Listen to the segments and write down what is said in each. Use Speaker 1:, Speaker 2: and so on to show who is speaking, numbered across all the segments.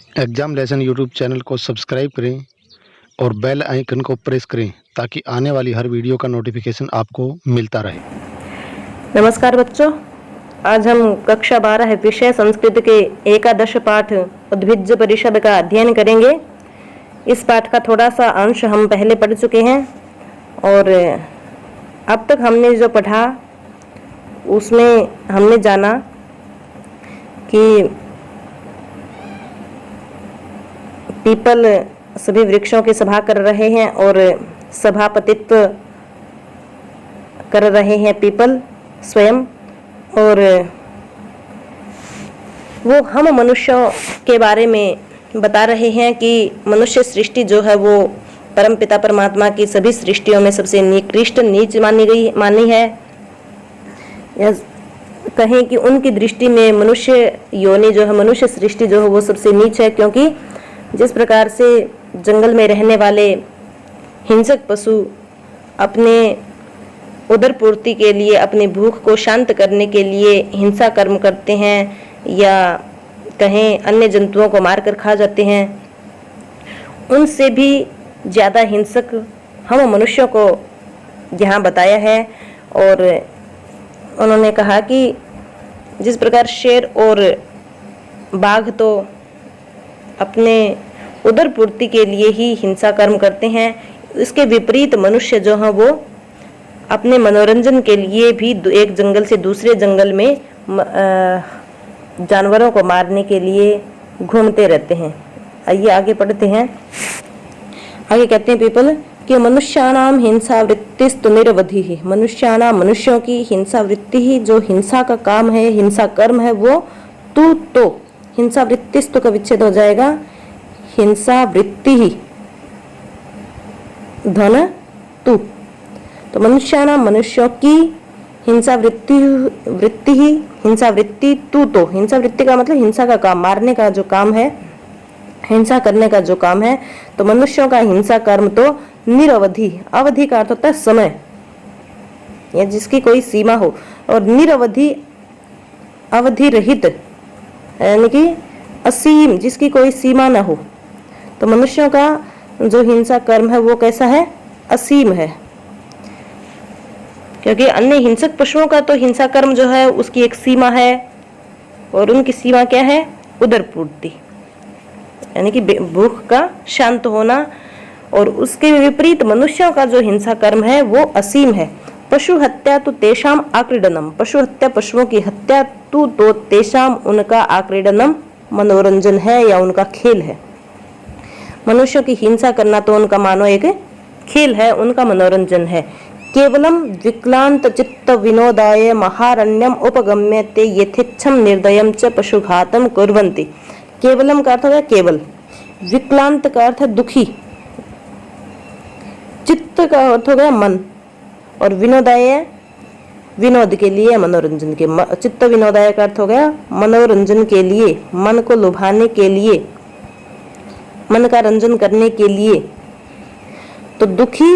Speaker 1: Exam lesson YouTube channel को subscribe करें और बेल आइकन को प्रेस करें ताकि आने वाली हर वीडियो का नोटिफिकेशन आपको मिलता रहे।
Speaker 2: नमस्कार बच्चों, आज हम कक्षा 12 विषय संस्कृत के एकादश पाठ उद्भिज्ज परिषद का अध्ययन करेंगे। इस पाठ का थोड़ा सा अंश हम पहले पढ़ चुके हैं और अब तक हमने जो पढ़ा उसमें हमने जाना कि पीपल सभी वृक्षों की सभा कर रहे हैं और सभापतित्व कर रहे हैं पीपल स्वयं, और वो हम मनुष्यों के बारे में बता रहे हैं कि मनुष्य सृष्टि जो है वो परमपिता परमात्मा की सभी सृष्टियों में सबसे निकृष्ट नीच मानी है। या कहें कि उनकी दृष्टि में मनुष्य योनि जो है, मनुष्य सृष्टि जो है वो सबसे नीच है, क्योंकि जिस प्रकार से जंगल में रहने वाले हिंसक पशु अपने उदर पूर्ति के लिए, अपनी भूख को शांत करने के लिए हिंसा कर्म करते हैं या कहें अन्य जंतुओं को मारकर खा जाते हैं, उनसे भी ज़्यादा हिंसक हम मनुष्यों को यहाँ बताया है। और उन्होंने कहा कि जिस प्रकार शेर और बाघ तो अपने उदर पूर्ति के लिए ही हिंसा कर्म करते हैं, इसके विपरीत मनुष्य जो है वो अपने मनोरंजन के लिए भी एक जंगल से दूसरे जंगल में जानवरों को मारने के लिए घूमते रहते हैं। आइए आगे पढ़ते हैं। आगे कहते हैं पीपल कि मनुष्याणाम हिंसा वृत्तिस्तु निरवधि ही, मनुष्याणाम मनुष्यों की हिंसा वृत्ति ही, जो हिंसा का काम है, हिंसा कर्म है, वो तो हिंसा वृत्तिस्तु का विच्छेद हो जाएगा, हिंसा वृत्ति ही धन तू। तो मनुष्याणाम मनुष्यों की हिंसा वृत्ति ही, हिंसा वृत्ति तू, तो हिंसा वृत्ति का मतलब हिंसा का काम, मारने का जो काम है, हिंसा करने का जो काम है। तो मनुष्यों का हिंसा कर्म तो निरवधि, अवधि का अर्थ होता है समय या जिसकी कोई सीमा हो, और निरवधि अवधि रहित यानी कि असीम, जिसकी कोई सीमा न हो। तो मनुष्यों का जो हिंसा कर्म है वो कैसा है? असीम है, क्योंकि अन्य हिंसक पशुओं का तो हिंसा कर्म जो है उसकी एक सीमा है, और उनकी सीमा क्या है? उदर पूर्ति, यानी कि भूख का शांत होना। और उसके विपरीत मनुष्यों का जो हिंसा कर्म है वो असीम है। पशु हत्या तो तेषाम आक्रीडनम, पशु हत्या पशुओं की हत्या तो तेषाम उनका आक्रीडनम मनोरंजन है या उनका खेल है। मनुष्यों की हिंसा करना तो उनका मानो एक खेल है, उनका मनोरंजन है। केवलम विक्लांत चित्त विनोदाय महारण्यम उपगम्य ते यथेच्छम निर्दयम च पशुघातम कुर्वन्ति। केवलम का अर्थ हो गया केवल, विक्लांत का अर्थ है दुखी, चित्त का अर्थ हो गया मन, और विनोदाय विनोद के लिए, मनोरंजन के, चित्त विनोदाय का अर्थ हो गया मनोरंजन के लिए, मन को लुभाने के लिए, मन का रंजन करने के लिए। तो दुखी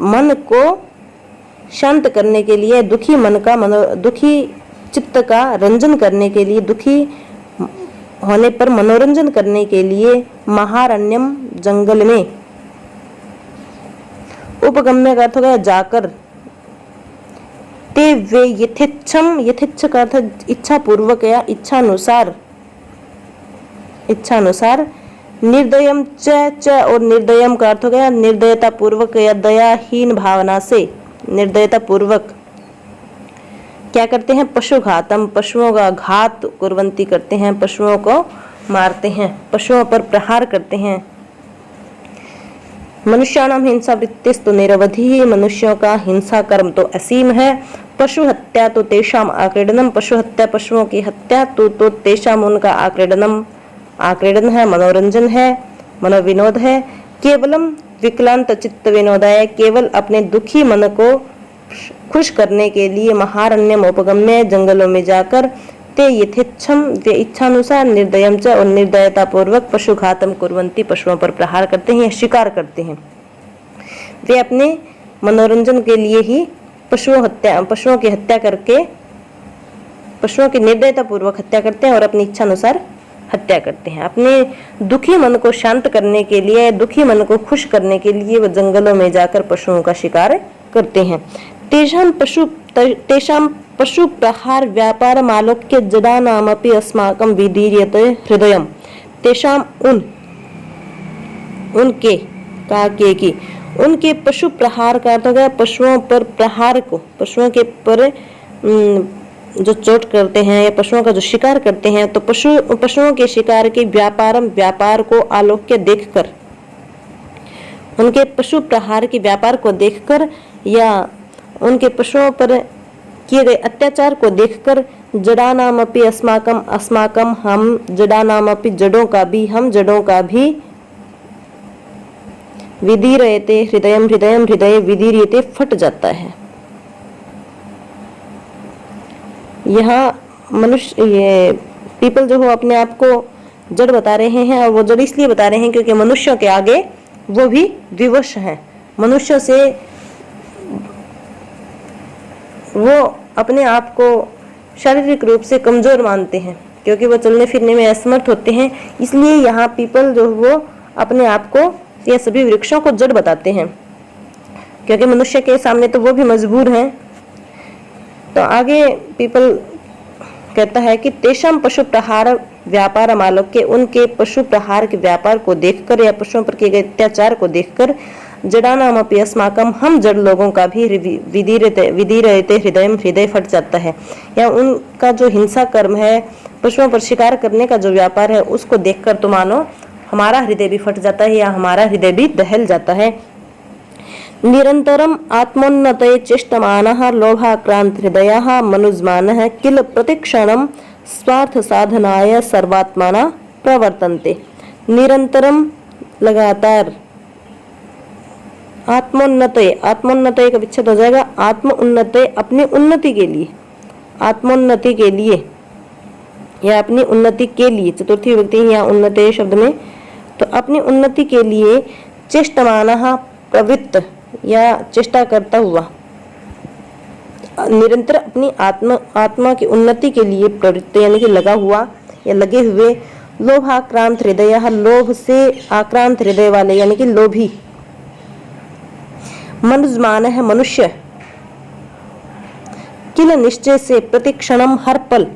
Speaker 2: मन को शांत करने के लिए, दुखी मन का दुखी चित्त का रंजन करने के लिए, दुखी होने पर मनोरंजन करने के लिए महारण्यम जंगल में, उपगम्य का अर्थ हो गया जाकर, ते वे यथेच्छम, यथेच्छ का अर्थ इच्छा पूर्वक या इच्छानुसार, इच्छानुसार, निर्दयम च, और निर्दयम का अर्थ हो गया निर्दयता पूर्वक या दयाहीन भावना से, निर्दयता पूर्वक क्या करते हैं? पशुघातम, पशुओं का घात कुर्वन्ति करते हैं, पशुओं को मारते हैं, पशुओं पर प्रहार करते हैं। मनुष्याणाम हिंसा वृत्तिस्तु निरवधि, मनुष्यों का हिंसा कर्म तो असीम है। पशु हत्या तो तेषाम आक्रीडनम, पशु हत्या पशुओं की हत्या तो तेषाम उनका आक्रीडनम, आक्रीडन है, मनोरंजन है, मनोविनोद है। केवलम विक्लांत चित्त विनोदाय, केवल अपने दुखी मन को खुश करने के लिए महारण्यम उपगम्य, जंगलों में जाकर, ते यथेच्छम वे इच्छानुसार, निर्दयम च और निर्दयता पूर्वक, पशुघातम कुर्वन्ति पशुओं पर प्रहार करते हैं, शिकार करते हैं। वे अपने मनोरंजन के लिए ही पशुओं की हत्या करके, पशुओं की निर्दयता पूर्वक हत्या करते हैं और अपनी इच्छा अनुसार हत्या करते हैं। अपने दुखी मन को शांत करने के लिए, दुखी मन को खुश करने के लिए वो जंगलों में जाकर पशुओं का शिकार करते हैं। तेषां पशु प्रहार व्यापारम् आलोक्य जडानामपि अस्माकं विदीर्यते हृदयम्। तेषां उनके पशु प्रहार का अर्थ है पशुओं पर प्रहार को, पशुओं के पर जो चोट करते हैं या पशुओं का जो शिकार करते हैं, तो पशुओं के शिकार के व्यापार को आलोक्य देखकर, उनके पशु प्रहार के व्यापार को देखकर या उनके पशुओं पर किए गए अत्याचार को देखकर जडानामपि अस्माकम हम जडानामपि जड़ों का भी विदीर्यते हृदय विदीर्यते फट जाता है। यहाँ मनुष्य, ये पीपल जो हो अपने आप को जड़ बता रहे हैं, और वो जड़ इसलिए बता रहे हैं क्योंकि मनुष्यों के आगे वो भी विवश हैं। मनुष्यों से वो अपने आप को शारीरिक रूप से कमजोर मानते हैं क्योंकि वो चलने फिरने में असमर्थ होते हैं। इसलिए यहाँ पीपल जो वो अपने आप को या सभी वृक्षों को जड़ बताते हैं क्योंकि मनुष्य के सामने तो वो भी मजबूर हैं। तो आगे पीपल कहता है कि तेषां पशु प्रहार व्यापार आलोक्य, उनके पशु प्रहार के व्यापार को देखकर या पशुओं पर किए गए अत्याचार को देखकर जडानामपि अस्माकम, हम जड़ लोगों का भी विदीर्यते हृदय फट जाता है। या उनका जो हिंसा कर्म है, पशुओं पर शिकार करने का जो व्यापार है, उसको देखकर तो मानो हमारा हृदय भी फट जाता है या हमारा हृदय भी दहल जाता है। निरंतरम आत्मोन्नतये चेष्टमानः लोभाक्रांत हृदयः मनुज्मानः किल प्रतिक्षणं स्वार्थ साधनाय सर्वात्मना प्रवर्तन्ते। निरंतरम लगातार, आत्मोन्नतये का विच्छेद हो जाएगा, आत्म उन्नतये अपनी उन्नति के लिए, आत्मोन्नति के लिए या अपनी उन्नति के लिए, चतुर्थी विभक्ति यहाँ उन्नतये शब्द में, तो अपनी उन्नति के लिए चेष्टमानः प्रवृत्त या चेष्टा करता हुआ, निरंतर अपनी आत्मा की उन्नति के लिए प्रवृत्त यानी कि लगा हुआ या लगे हुए, लोभाक्रांत हृदय, लोभ से आक्रांत हृदय वाले यानी कि लोभी, मनुज्मान है मनुष्य, किल निश्चय से प्रतिक्षणम हर पल,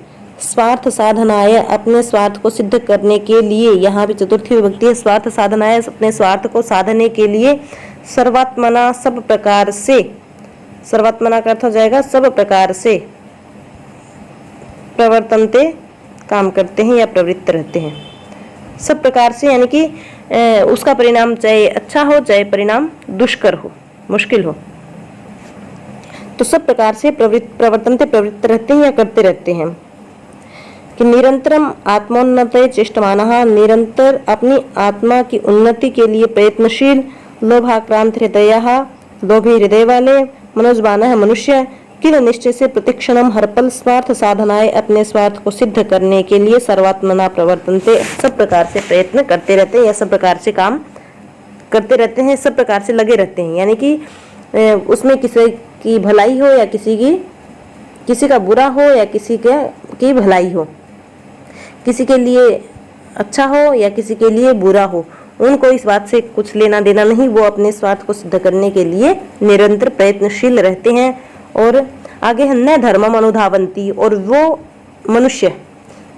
Speaker 2: स्वार्थ साधनाय अपने स्वार्थ को सिद्ध करने के लिए, यहाँ भी चतुर्थी विभक्ति है, स्वार्थ साधनाय अपने स्वार्थ को साधने के लिए, सर्वात्मना सब प्रकार से, सर्वात्मना का अर्थ हो जाएगा सब प्रकार से, प्रवर्तनते काम करते हैं या प्रवृत्त रहते हैं। सब प्रकार से यानी कि उसका परिणाम चाहे अच्छा हो चाहे परिणाम दुष्कर हो, मुश्किल हो, तो सब प्रकार से प्रवर्तनते प्रवृत्त रहते हैं या करते रहते हैं। कि निरंतरम आत्मोन्नतये चेष्टमानः, निरंतर अपनी आत्मा की उन्नति के लिए प्रयत्नशील, लोभाक्रांत हृदयः लोभी हृदय वाले, मनोजमानः मनुष्य, किल निश्चय से प्रतिक्षणम हर पल स्वार्थ साधनाएं अपने स्वार्थ को सिद्ध करने के लिए, सर्वात्मना प्रवर्तनते सब प्रकार से प्रयत्न करते रहते हैं या सब प्रकार से काम करते रहते हैं, सब प्रकार से लगे रहते हैं। यानी कि उसमें किसी की भलाई हो या किसी का बुरा हो या किसी की भलाई हो, किसी के लिए अच्छा हो या किसी के लिए बुरा हो, उनको इस बात से कुछ लेना देना नहीं। वो अपने स्वार्थ को सिद्ध करने के लिए निरंतर प्रयत्नशील रहते हैं। और आगे है न धर्मम अनुधावंती, और वो मनुष्य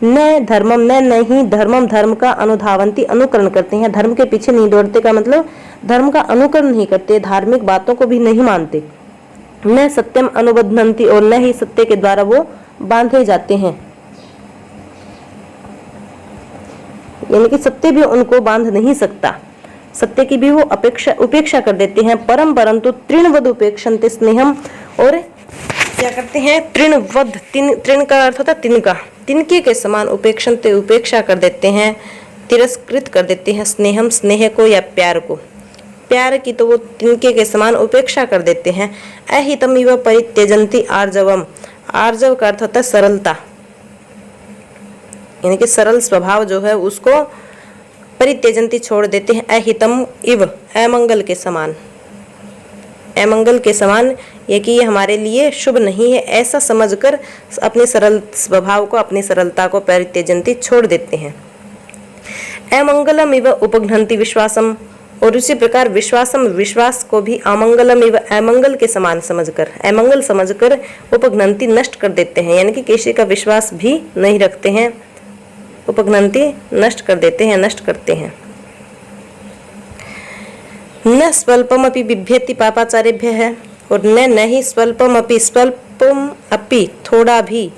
Speaker 2: न धर्मम नहीं धर्मम धर्म का अनुधावंती अनुकरण करते हैं, धर्म के पीछे नहीं दौड़ते, का मतलब धर्म का अनुकरण नहीं करते, धार्मिक बातों को भी नहीं मानते। न सत्यम अनुबद्धनती, और न ही सत्य के द्वारा वो बांधे जाते हैं, यानी कि सत्य भी उनको बांध नहीं सकता, सत्य की भी वो उपेक्षा कर देते हैं। परम परंतु तृणवद उपेक्षन्ते स्नेहम, और क्या करते हैं तृणवद, तृण का अर्थ होता है तिनका, तिनके के समान उपेक्षन्ते उपेक्षा कर देते हैं, तिरस्कृत कर देते हैं स्नेहम स्नेह को या प्यार को, प्यार की तो वो तिनके के समान उपेक्षा कर देते हैं। अहितम इव परित्यजन्ति आर्जवम, आर्जव का अर्थ होता है सरलता, यानी कि सरल स्वभाव जो है उसको परित्यजन्ति छोड़ देते हैं। अहितम इव अमंगल के समान, अमंगल के समान, ये कि ये हमारे लिए शुभ नहीं है, ऐसा समझकर अपने सरल स्वभाव को, अपनी सरलता को परित्यजन्ति छोड़ देते हैं। अमंगलम इव उपघ्नन्ति विश्वासम, और उसी प्रकार विश्वासम, विश्वास को भी अमंगलम इव अमंगल के समान समझकर, अमंगल समझकर उपघ्नन्ति नष्ट कर देते हैं, यानी कि किसी का विश्वास भी नहीं रखते हैं। उपघ्नन्ति नष्ट कर देते हैं, नष्ट करते हैं। न स्वल्पमपि बिभ्यति पापाचारेभ्यः है, और न ही स्वल्पम अपि थोड़ा भी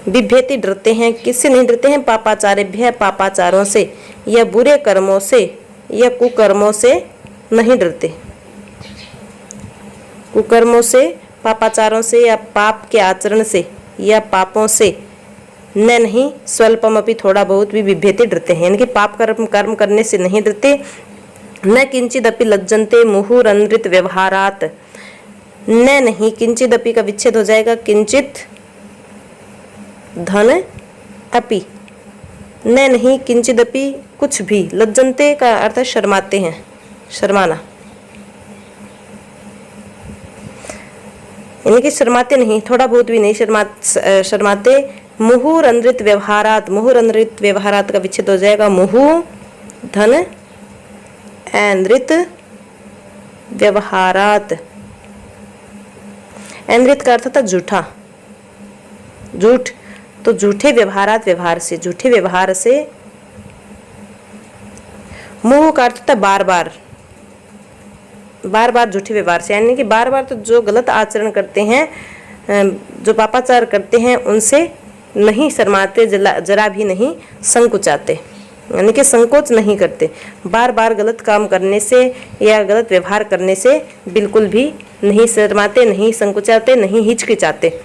Speaker 2: बिभ्यति डरते हैं। किससे नहीं डरते हैं? पापाचारेभ्यः, पापाचारों से या बुरे कर्मों से या कुकर्मों से नहीं डरते। कुकर्मों से, पापाचारों से या पाप के आचरण से या पापों से न नहीं स्वल्पम अपि थोड़ा बहुत भी बिभ्यति डरते हैं, यानी कि पाप कर्म करने से नहीं डरते। न किंचिदपि लज्जन्ते मुहुरनृत व्यवहारात, न नहीं, किंचिदपि का विच्छेद हो जाएगा, किंचित धन अपि, न नहीं किंचिदपि कुछ भी, लज्जन्ते का अर्थ शर्माते हैं, शर्माना, यानी कि शर्माते नहीं, थोड़ा बहुत भी नहीं शर्माते। मुहुरनृत व्यवहारात, मुहुरनृत व्यवहारात का विच्छेद हो जाएगा, मुहु धन नृत व्यवहारात। नृत का अर्थ था झूठा, झूठ, तो झूठे व्यवहारात, व्यवहार से, झूठे व्यवहार से। मुह का अर्थ था बार बार, बार बार झूठे व्यवहार से, यानी कि बार बार तो जो गलत आचरण करते हैं, जो पापाचार करते हैं, उनसे नहीं शर्माते, जरा भी नहीं संकुचाते, यानी कि संकोच नहीं करते। बार बार गलत काम करने से या गलत व्यवहार करने से बिल्कुल भी नहीं शर्माते, नहीं संकुचाते, नहीं हिचकिचाते।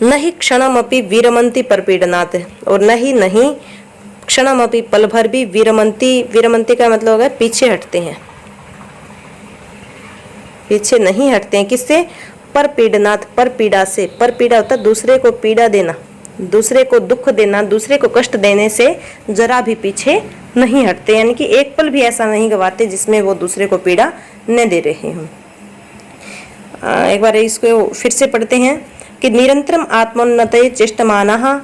Speaker 2: न ही क्षणमपि विरमन्ति परपीडनात्, और न ही नहीं क्षणमपि पल भर भी विरमन्ति, विरमन्ति का मतलब होगा पीछे हटते हैं, पीछे नहीं हटते हैं। किससे? परपीडनात्, परपीड़ा से। परपीड़ा होता है दूसरे को पीड़ा देना, दूसरे को दुख देना, दूसरे को कष्ट देने से जरा भी पीछे नहीं हटते, यानी कि एक पल भी ऐसा नहीं गवाते जिसमें वो दूसरे को पीड़ा न दे रहे हों। एक बार इसको फिर से पढ़ते हैं कि निरंतरम आत्मोन्नतये चेष्टमानः,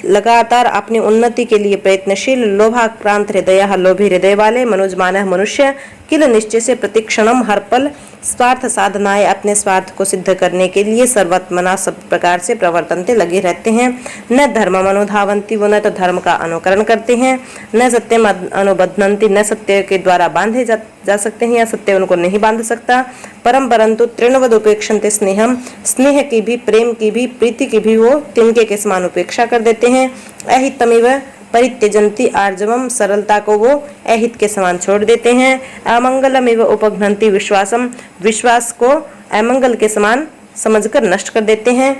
Speaker 2: लगातार अपनी उन्नति के लिए प्रयत्नशील, लोभाक्रांत हृदयः, लोभी हृदय वाले, मनोजमानः मनुष्य, किल निश्चय से प्रतिक्षणम, हर पल स्वार्थ साधनाएं, अपने स्वार्थ को सिद्ध करने के लिए सर्वत्मना सब प्रकार से प्रवर्तनते लगे रहते हैं। न धर्मम अनुधावन्ति, वो न तो धर्म का अनुकरण करते हैं, न सत्यम अनुबध्नन्ति, न सत्य के द्वारा बांधे जा सकते हैं या सत्य उनको नहीं बांध सकता। परम परंतु तृणवद उपेक्षन्ते स्नेहम, स्नेह की भी, प्रेम की भी, प्रीति की भी वो तिनके के समान उपेक्षा कर देते हैं। अहितमिव परित्यजन्ति आर्जवम, सरलता को वो अहित के समान छोड़ देते हैं। अमंगलमिव उपघ्नन्ति विश्वासम, विश्वास को अमंगल के समान समझकर नष्ट कर देते हैं।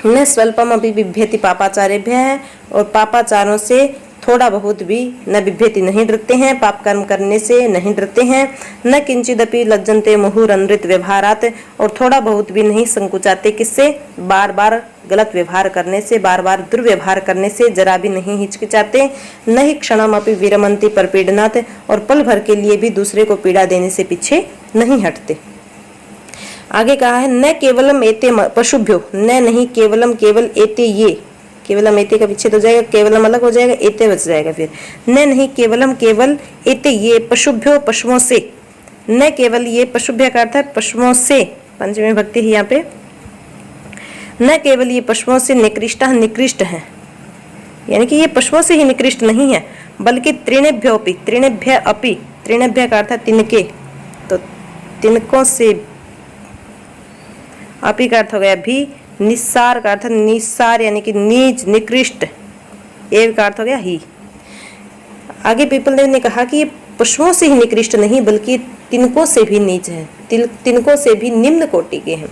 Speaker 2: न स्वल्पम अपि बिभ्यति पापाचारेभ्यः, और पापाचारों से थोड़ा बहुत भी न बिभ्यति, नहीं डरते हैं, पाप कर्म करने से नहीं डरते हैं। न किंचिदपि लज्जन्ते मुहुरनृत व्यवहारात, और थोड़ा बहुत भी नहीं संकुचाते, किससे? बार बार गलत व्यवहार करने से, बार बार दुर्व्यवहार करने से जरा भी नहीं हिचकिचाते। न ही क्षणमपि विरमन्ति परपीडनात्, और पल भर के लिए भी दूसरे को पीड़ा देने से पीछे नहीं हटते। आगे कहा है न केवलम एते पशुभ्यो, न नहीं केवलम, केवल एते ये, केवलम एते का विच्छेद हो जाएगा, केवलम अलग हो जाएगा, एते बच जाएगा फिर। न नहीं केवलम, केवल एते ये, पशुभ्यो, पशुओं से। न केवल ये, पशुभ्य का अर्थ है पशुओं से, पंचमी भक्ति है यहाँ पे। न केवल ये पशुओं से निकृष्ट, निकृष्ट है, यानी कि ये पशुओं से ही निकृष्ट नहीं है, बल्कि तृणभ्योपि, तृणभ्य अपि, तृणभ्य का अर्थ है तिनके, तो तिनकों से, अपि का अर्थ हो गया भी, निस्सार का अर्थ निस्सार, यानी कि नीच, निकृष्ट, एव का अर्थ हो गया ही। आगे पीपल देव ने कहा कि ये पशुओं से ही निकृष्ट नहीं, बल्कि तिनकों से भी नीच है, तिनकों से भी निम्न कोटि के हैं।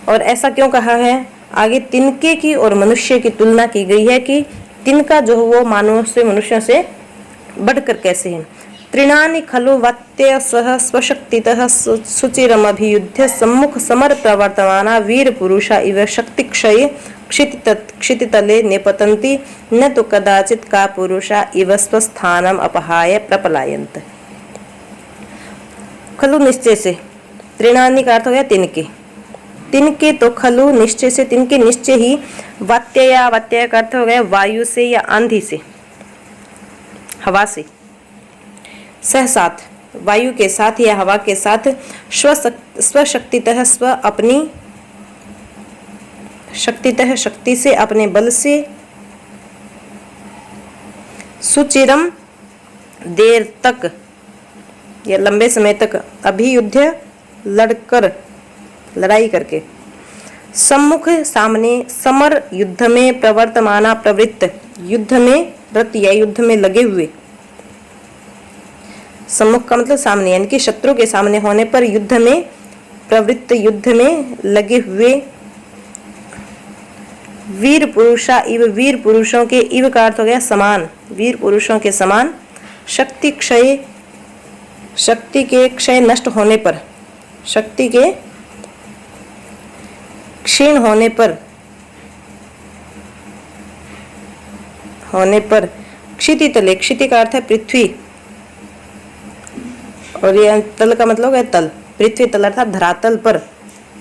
Speaker 2: और ऐसा क्यों कहा है? आगे तिनके की और मनुष्य की तुलना की गई है कि तिनका जो वो मानव से, मनुष्यों से बढ़कर कैसे है। तृणानि खलु वत्य सह स्वशक्तितः सुचिरमभियुध्य सम्मुख समर प्रवर्तमाना वीर पुरुषा इव शक्ति क्षये क्षितितले निपतन्ति, न तो कदाचित का पुरुषा इव स्वस्थानम अपहाय प्रपलायन्त। खलु निश्चय से, तृणानि का अर्थ हो गया तिनके, तिनके तो खलु निश्चय से, तिनके निश्चय ही, वात्य या वात्य का अर्थ हो गया वायु से या आंधी से, हवा से, सह साथ वायु के साथ या हवा के साथ, स्वशक्तितः स्व अपनी शक्तितः शक्ति से अपने बल से, सुचिरम देर तक या लंबे समय तक, अभियुद्ध लड़कर लड़ाई करके, सम्मुख सामने, समर युद्ध में, प्रवर्तमाना प्रवृत्त युद्ध में रत या युद्ध में लगे हुए, सम्मुख का मतलब सामने यानी कि शत्रु के सामने होने पर युद्ध में प्रवृत्त युद्ध में लगे हुए, वीर पुरुषा इव, वीर पुरुषों के, इव का अर्थ हो गया समान, वीर पुरुषों के समान, शक्ति क्षय, शक्ति के क्षय नष्ट होने पर, शक्ति के क्षीण होने पर, क्षिति तले, क्षिति का अर्थ है पृथ्वी और यह तल का मतलब है तल, पृथ्वी तल अर्थात धरातल पर,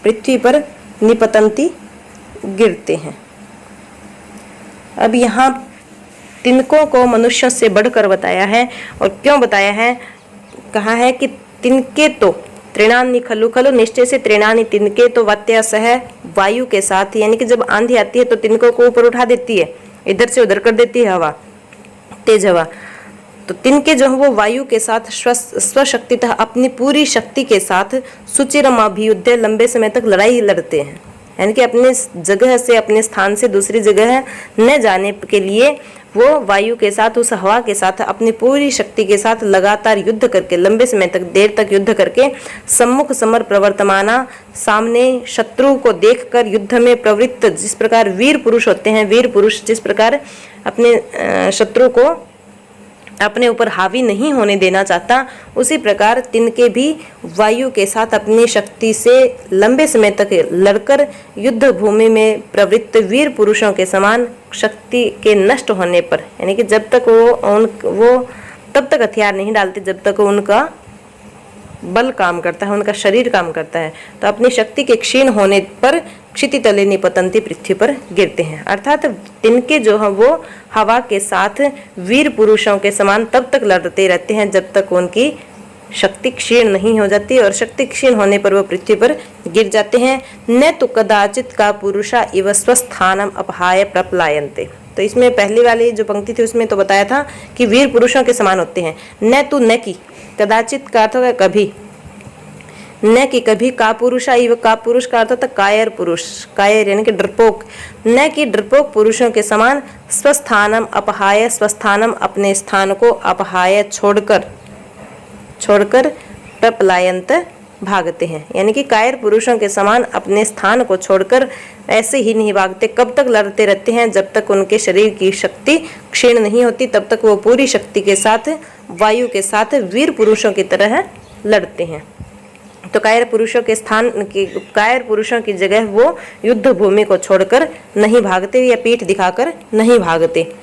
Speaker 2: पृथ्वी पर निपतंती गिरते हैं। अब यहाँ तिनकों को मनुष्य से बढ़कर बताया है और क्यों बताया है, कहा है कि तिनके तो त्रिणानि खलु, खलु निश्चय से, त्रिणानि तिनके तो, वात्या सह वायु के साथ, यानी कि जब आंधी आती है तो तिनकों को ऊपर उठा देती है, इधर से उधर कर देती है हवा, तेज हवा, तो तिनके जो है वो वायु के साथ स्वशक्तितः अपनी पूरी शक्ति के साथ, सुचिरम अभियुद्ध लंबे समय तक लड़ाई लड़ते हैं, यानी कि अपने जगह से, अपने स्थान से दूसरी जगह न जाने के लिए वो वायु के साथ, उस हवा के साथ अपनी पूरी शक्ति के साथ लगातार युद्ध करके, लंबे समय तक, देर तक युद्ध करके, सम्मुख समर प्रवर्तमाना, सामने शत्रु को देखकर युद्ध में प्रवृत्त, जिस प्रकार वीर पुरुष होते हैं, वीर पुरुष जिस प्रकार अपने शत्रु को अपने ऊपर हावी नहीं होने देना चाहता, उसी प्रकार तिनके भी वायु के साथ अपनी शक्ति से लंबे समय तक लड़कर युद्ध भूमि में प्रवृत्त वीर पुरुषों के समान, शक्ति के नष्ट होने पर, यानी कि जब तक वो तब तक हथियार नहीं डालते जब तक उनका बल काम करता है, उनका शरीर काम करता है, तो अपनी शक्ति के क्षीण होने पर क्षिति तले निपतंती, पृथ्वी पर गिरते हैं। अर्थात तिनके जो है वो हवा के साथ वीर पुरुषों के समान तब तक लड़ते रहते हैं जब तक उनकी शक्ति क्षीण नहीं हो जाती, और शक्ति क्षीण होने पर वो पृथ्वी पर गिर जाते हैं। न तो कदाचित का पुरुषा इव स्वस्थानम अपहाय प्रपलायन्ते, तो इसमें पहली वाली जो पंक्ति थी उसमें तो बताया था कि वीर पुरुषों के समान होते हैं। न तो न की, कदाचित का अर्थ होगा कभी, न कि कभी, का पुरुषा इव, का पुरुष का अर्थ होता कायर पुरुष, कायर यानी कि डरपोक, न कि डरपोक पुरुषों के समान, स्वस्थानम अपहाय, स्वस्थानम अपने स्थान को, अपहाय छोड़कर प्रपलायंत भागते हैं, यानी कि कायर पुरुषों के समान अपने स्थान को छोड़कर ऐसे ही नहीं भागते, कब तक लड़ते रहते हैं, जब तक उनके शरीर की शक्ति क्षीण नहीं होती, तब तक वो पूरी शक्ति के साथ वायु के साथ वीर पुरुषों की तरह लड़ते हैं। तो कायर पुरुषों की जगह वो युद्ध भूमि को छोड़कर नहीं भागते या पीठ दिखाकर नहीं भागते।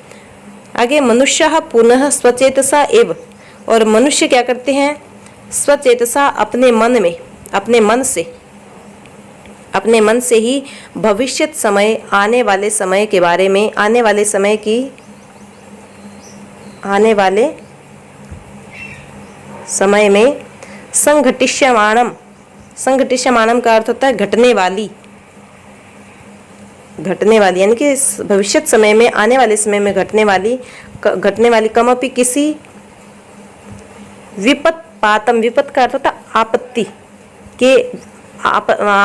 Speaker 2: आगे मनुष्य पुनः स्वचेतसा एव, और मनुष्य क्या करते हैं, स्वचेतसा अपने मन में, अपने मन से ही भविष्यत समय, आने वाले समय के बारे में, आने वाले समय में संघटिष्यमाणम, संघटिष्यमाणम का अर्थ होता है घटने वाली, यानी कि भविष्यत समय में, आने वाले समय में घटने वाली कमपि किसी विपत पातम, विपत का अर्थ होता है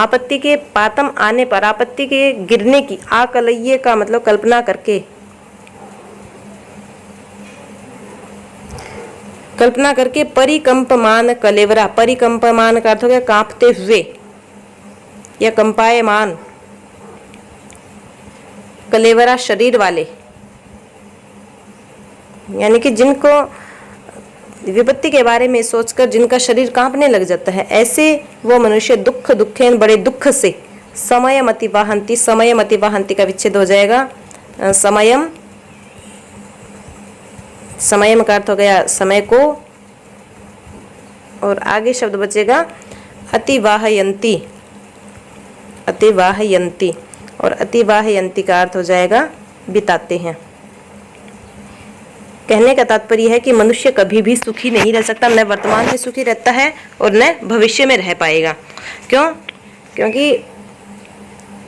Speaker 2: आपत्ति के पातम आने पर, आपत्ति के गिरने की, आकलय्य का मतलब कल्पना करके परिकंपमान कलेवरा, परिकंपमान का अर्थ हो गया कांपते हुए या कंपायमान, कलेवरा शरीर वाले, यानी कि जिनको विपत्ति के बारे में सोचकर जिनका शरीर कांपने लग जाता है, ऐसे वो मनुष्य दुखेन, बड़े दुख से, समयमति वाहंती का विच्छेद हो जाएगा, समयम का अर्थ हो गया समय को, और आगे शब्द बचेगा अतिवाहयंती, अतिवाहयन्ति, और अतिवाहयन्ति का अर्थ हो जाएगा बिताते हैं। कहने का तात्पर्य है कि मनुष्य कभी भी सुखी नहीं रह सकता, न वर्तमान में सुखी रहता है और न भविष्य में रह पाएगा। क्यों? क्योंकि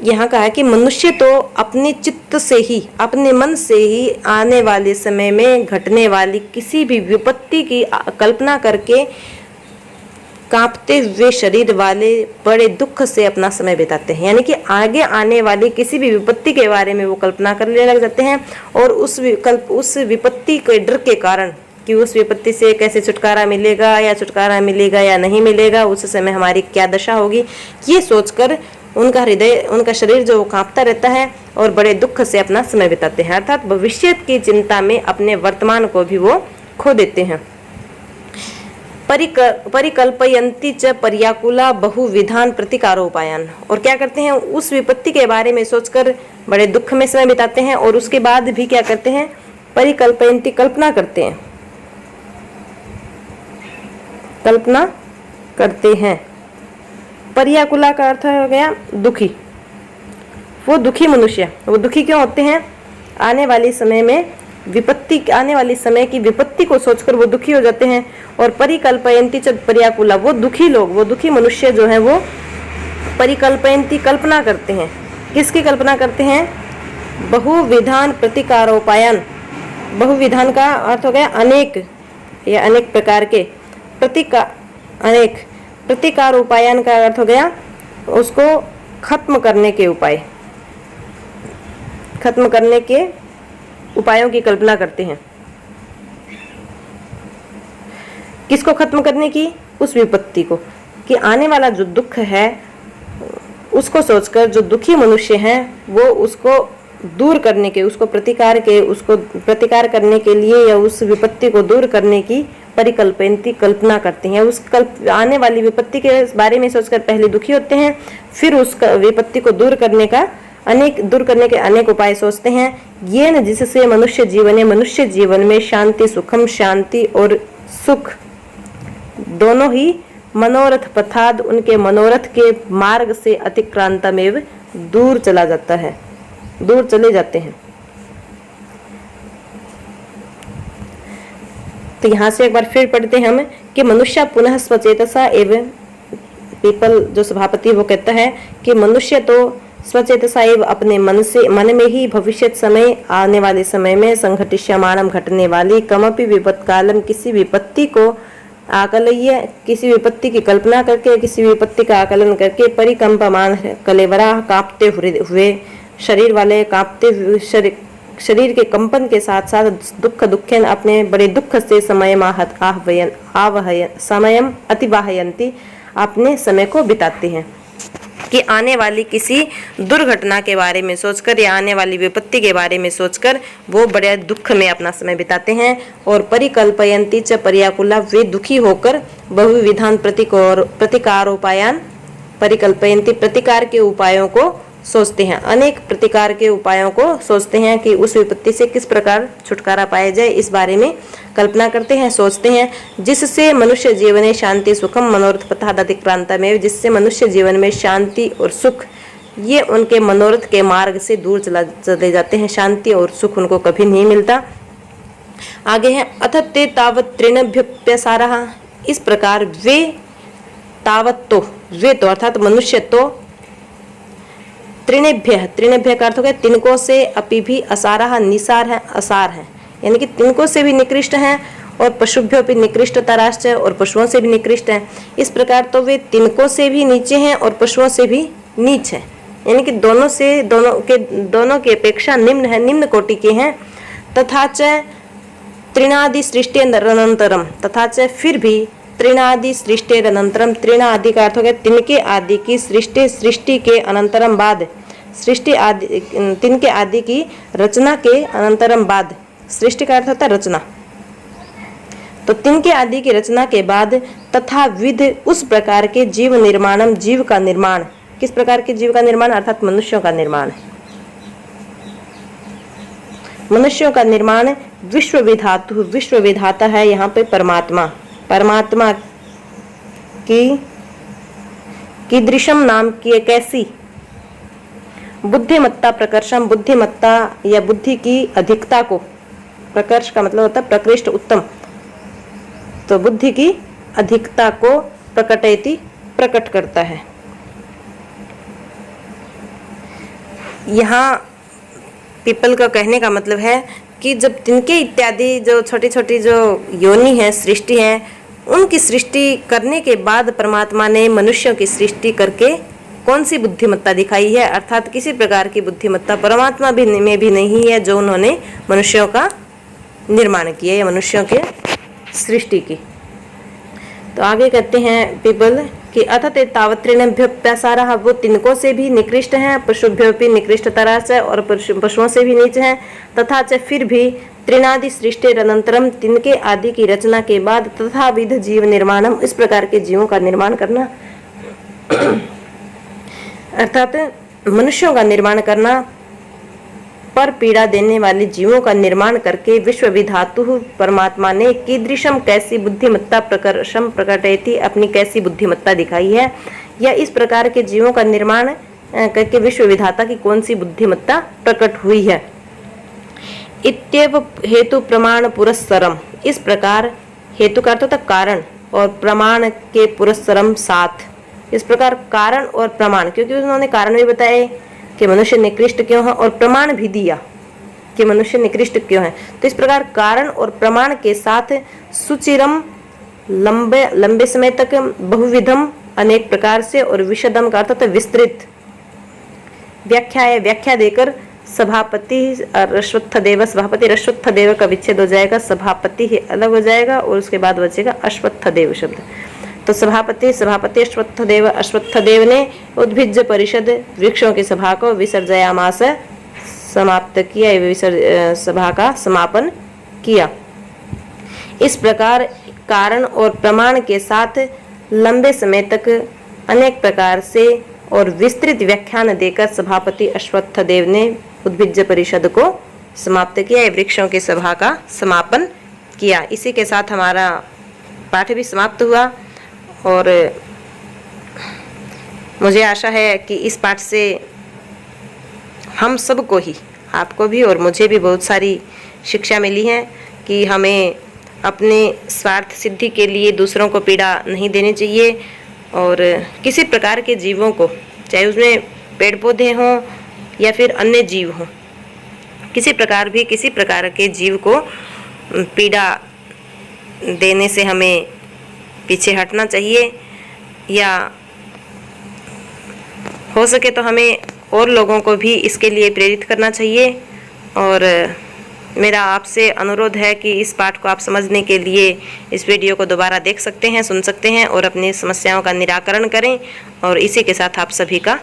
Speaker 2: यहाँ कहा है कि मनुष्य तो अपने चित्त से ही, अपने मन से ही आने वाले समय में घटने वाली किसी भी विपत्ति की कल्पना करके कांपते हुए शरीर वाले बड़े दुख से अपना समय बिताते हैं। यानी कि आगे आने वाली किसी भी विपत्ति के बारे में वो कल्पना करने लग जाते हैं, और उस विपत्ति के डर के कारण कि उस विपत्ति से कैसे छुटकारा मिलेगा या नहीं मिलेगा, उस समय हमारी क्या दशा होगी, ये सोचकर उनका हृदय, उनका शरीर जो कांपता रहता है और बड़े दुख से अपना समय बिताते हैं। अर्थात भविष्य की चिंता में अपने वर्तमान को भी वो खो देते हैं। परिकल्पयन्ति च पर्याकुला बहुविधान प्रतिकारोपायान, और क्या करते हैं, उस विपत्ति के बारे में सोचकर बड़े दुख में समय बिताते हैं, और उसके बाद भी क्या करते हैं, परिकल्पयन्ति, कल्पना करते हैं, कल्पना करते हैं। पर्याकुला का अर्थ हो गया दुखी। वो दुखी मनुष्य, वो दुखी क्यों होते हैं? आने वाली समय की विपत्ति को सोचकर वो दुखी हो जाते हैं। और परिकल्पयन्ति च पर्याकुला, वो दुखी लोग, वो दुखी मनुष्य जो है वो परिकल्पयन्ति, कल्पना करते हैं। किसकी कल्पना करते हैं? बहुविधान प्रतिकारोपायन। बहुविधान का अर्थ हो गया अनेक या अनेक प्रकार के, अनेक प्रतिकार उपायन का अर्थ हो गया उसको खत्म करने के उपाय, खत्म करने के उपायों की कल्पना करते हैं। किसको खत्म करने की? उस विपत्ति को, कि आने वाला जो दुख है उसको सोचकर जो दुखी मनुष्य हैं वो उसको दूर करने के, उसको प्रतिकार करने के लिए या उस विपत्ति को दूर करने की परिकल्पयन्ति, कल्पना करते हैं। आने वाली विपत्ति के बारे में सोचकर पहले दुखी होते हैं, फिर उस विपत्ति को दूर करने के अनेक उपाय सोचते हैं। ये न जिससे मनुष्य जीवन में शांति, सुखम, शांति और सुख दोनों ही मनोरथ पथाद, उनके मनोरथ के मार्ग से अतिक्रांतमेव दूर चला जाता है, दूर चले जाते हैं। तो यहाँ से एक बार फिर पढ़ते हैं हम कि मनुष्य पुनः स्वचेतसा एवं, पीपल जो सभापति वो कहता है कि मनुष्य तो स्वचेतसा एवं अपने मन में ही भविष्य समय, आने वाले समय में संघटिष्यमानम, घटने वाली, कमपि विपत् कालम, किसी विपत्ति को आकलय्य, किसी विपत्ति की कल्पना करके, किसी विपत्ति का आकलन करके, परिकंपमान कलेवरा, कांपते हुए शरीर वाले, कांपते हुए शरीर के कंपन के साथ साथ दुखेन, अपने बड़े दुख से समयम अतिवाहयन्ति, अपने समय को बिताते हैं। कि आने वाली किसी दुर्घटना के बारे में सोचकर या आने वाली विपत्ति के बारे में सोचकर वो बड़े दुख में अपना समय बिताते हैं। और परिकल्पयन्ति च पर्याकुला, वे दुखी होकर बहुविधान प्रतिकारोपायान, परिकल्पयन्ति, प्रतिकार के उपायों को सोचते हैं, अनेक प्रतिकार के उपायों को सोचते हैं कि उस विपत्ति से किस प्रकार छुटकारा पाया जाए, इस बारे में कल्पना करते हैं, सोचते हैं। जिससे मनुष्य जीवने शांति सुखम मनोरथ पथाद अतिक्रांता में, जिससे मनुष्य जीवन में शांति और सुख ये उनके मनोरथ के मार्ग से दूर चले जाते हैं, शांति और सुख उनको कभी नहीं मिलता। आगे है अथ ते तावत् तृणभ्यप्यसारः, इस प्रकार वे तावत् तो, वे तो अर्थात मनुष्य तो, तृणभ्य का अर्थ हो गया तिनको से, अपि भी असारः, निसार है, असार है, यानी कि तिनको से भी निकृष्ट हैं और पशुभ्यो भी निकृष्टतराश्च, और पशुओं से भी निकृष्ट हैं। इस प्रकार तो वे तिनको से भी नीचे हैं और पशुओं से भी नीच हैं, यानी कि दोनों की अपेक्षा निम्न है, निम्न कोटि के हैं। तथा च तृणादि सृष्टिरनंतरम, तथा च फिर भी तृणादि सृष्टिरनंतरम, तृण आदि का अर्थ हो गया तिनके आदि की, सृष्टि के अनंतरम बाद, सृष्टि आदि, तिनके आदि की रचना के अनंतरम बाद, सृष्टि का अर्थ होता है रचना, तो तिनके आदि की रचना के बाद, तथा विध उस प्रकार के जीव निर्माणम, जीव का निर्माण, किस प्रकार के जीव का निर्माण, अर्थात मनुष्यों का निर्माण, मनुष्यों का निर्माण। विश्व विधातु, विश्व विधाता है यहाँ पे परमात्मा, परमात्मा की कीदृशम नाम की कैसी, बुद्धिमत्ता प्रकर्षम, बुद्धिमत्ता या बुद्धि की अधिकता को, प्रकर्ष का मतलब होता है प्रकृष्ट उत्तम, तो बुद्धि की अधिकता को प्रकटयति प्रकट करता है। यहाँ पीपल का कहने का मतलब है कि जब तिनके इत्यादि जो छोटी छोटी जो योनि है, सृष्टि है, उनकी सृष्टि करने के बाद परमात्मा ने मनुष्यों की सृष्टि करके कौन सी बुद्धिमत्ता दिखाई है, अर्थात किसी प्रकार की बुद्धिमत्ता परमात्मा में भी नहीं है जो उन्होंने मनुष्यों का निर्माण किया या मनुष्यों के सृष्टि की। तो आगे कहते हैं पीपल कि अथ ते तावत्रिणभ्यप्यसारः, वो तिनको से भी निकृष्ट हैं, पशुभ्योपि निकृष्टतरा च, और पशुओं से भी नीच हैं, तथा च फिर भी त्रिनादि सृष्टिरनंतरम, तिनके आदि की रचना के बाद, तथा विध जीव निर्माणम, इस प्रकार के जीवों का निर्माण करना, अर्थात मनुष्यों का निर्माण करना, पर पीड़ा देने वाले जीवों का निर्माण करके विश्व विधातु परमात्मा ने कीदृशम, कैसी बुद्धिमत्ता प्रकर्षम प्रकटयति, अपनी कैसी बुद्धिमत्ता दिखाई है, या इस प्रकार के जीवों का निर्माण करके विश्व विधाता की कौन सी बुद्धिमत्ता प्रकट हुई है। इत्येव हेतु प्रमाण पुरस्सरम, इस प्रकार हेतु का अर्थ होता कारण और प्रमाण के पुरस्सरम साथ, इस प्रकार कारण और प्रमाण, क्योंकि उन्होंने कारण भी बताए कि मनुष्य निकृष्ट क्यों है और प्रमाण भी दिया कि मनुष्य निकृष्ट क्यों है, तो इस प्रकार कारण और प्रमाण के साथ सुचिरम, लंबे समय तक, बहुविधम, अनेक प्रकार से, और विशदम का अर्थ होता है विस्तृत, व्याख्या देकर, सभापति अश्वत्थदेव, सभापति अश्वत्थदेव का विच्छेद हो जाएगा, सभापति ही अलग हो जाएगा और उसके बाद बचेगा अश्वत्थदेव शब्द। तो सभापति अश्वत्थदेव ने उद्भिज्ज परिषद वृक्षों की सभा को विसर्जयामास, समाप्त किया, सभा का समापन किया। इस प्रकार कारण और प्रमाण के साथ लंबे समय तक अनेक प्रकार से और विस्तृत व्याख्यान देकर सभापति अश्वत्थदेव ने उद्भिज्ज परिषद को समाप्त किया, वृक्षों की सभा का समापन किया। इसी के साथ हमारा पाठ भी समाप्त हुआ और मुझे आशा है कि इस पाठ से हम सबको ही, आपको भी और मुझे भी बहुत सारी शिक्षा मिली है कि हमें अपने स्वार्थ सिद्धि के लिए दूसरों को पीड़ा नहीं देनी चाहिए, और किसी प्रकार के जीवों को, चाहे उसमें पेड़ पौधे हों या फिर अन्य जीव हों, किसी प्रकार के जीव को पीड़ा देने से हमें पीछे हटना चाहिए, या हो सके तो हमें और लोगों को भी इसके लिए प्रेरित करना चाहिए। और मेरा आपसे अनुरोध है कि इस पाठ को आप समझने के लिए इस वीडियो को दोबारा देख सकते हैं, सुन सकते हैं और अपनी समस्याओं का निराकरण करें। और इसी के साथ आप सभी का